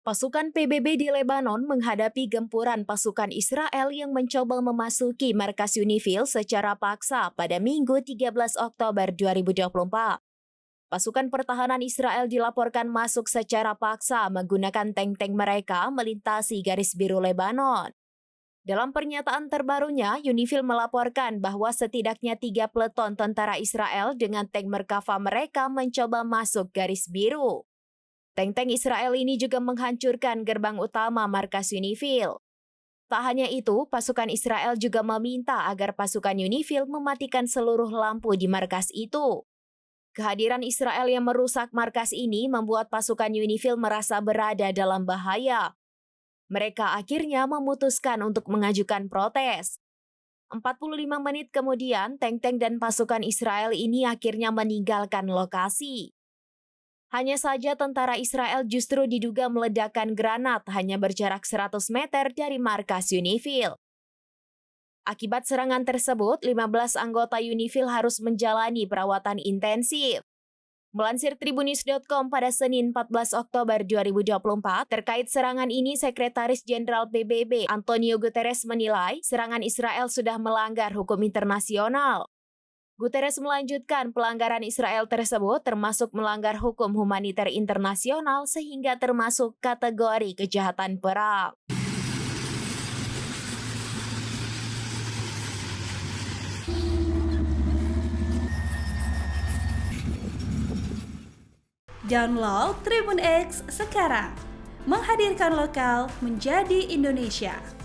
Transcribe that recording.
Pasukan PBB di Lebanon menghadapi gempuran pasukan Israel yang mencoba memasuki markas UNIFIL secara paksa pada Minggu 13 Oktober 2024. Pasukan pertahanan Israel dilaporkan masuk secara paksa menggunakan tank-tank mereka melintasi garis biru Lebanon. Dalam pernyataan terbarunya, UNIFIL melaporkan bahwa setidaknya 3 peleton tentara Israel dengan tank Merkava mereka mencoba masuk garis biru. Tank-tank Israel ini juga menghancurkan gerbang utama markas UNIFIL. Tak hanya itu, pasukan Israel juga meminta agar pasukan UNIFIL mematikan seluruh lampu di markas itu. Kehadiran Israel yang merusak markas ini membuat pasukan UNIFIL merasa berada dalam bahaya. Mereka akhirnya memutuskan untuk mengajukan protes. 45 menit kemudian, tank-tank dan pasukan Israel ini akhirnya meninggalkan lokasi. Hanya saja tentara Israel justru diduga meledakkan granat hanya berjarak 100 meter dari markas UNIFIL. Akibat serangan tersebut, 15 anggota UNIFIL harus menjalani perawatan intensif. Melansir Tribunnews.com pada Senin 14 Oktober 2024, terkait serangan ini Sekretaris Jenderal PBB Antonio Guterres menilai serangan Israel sudah melanggar hukum internasional. Guterres melanjutkan pelanggaran Israel tersebut termasuk melanggar hukum humaniter internasional sehingga termasuk kategori kejahatan perang. Download Tribun X sekarang, menghadirkan lokal menjadi Indonesia.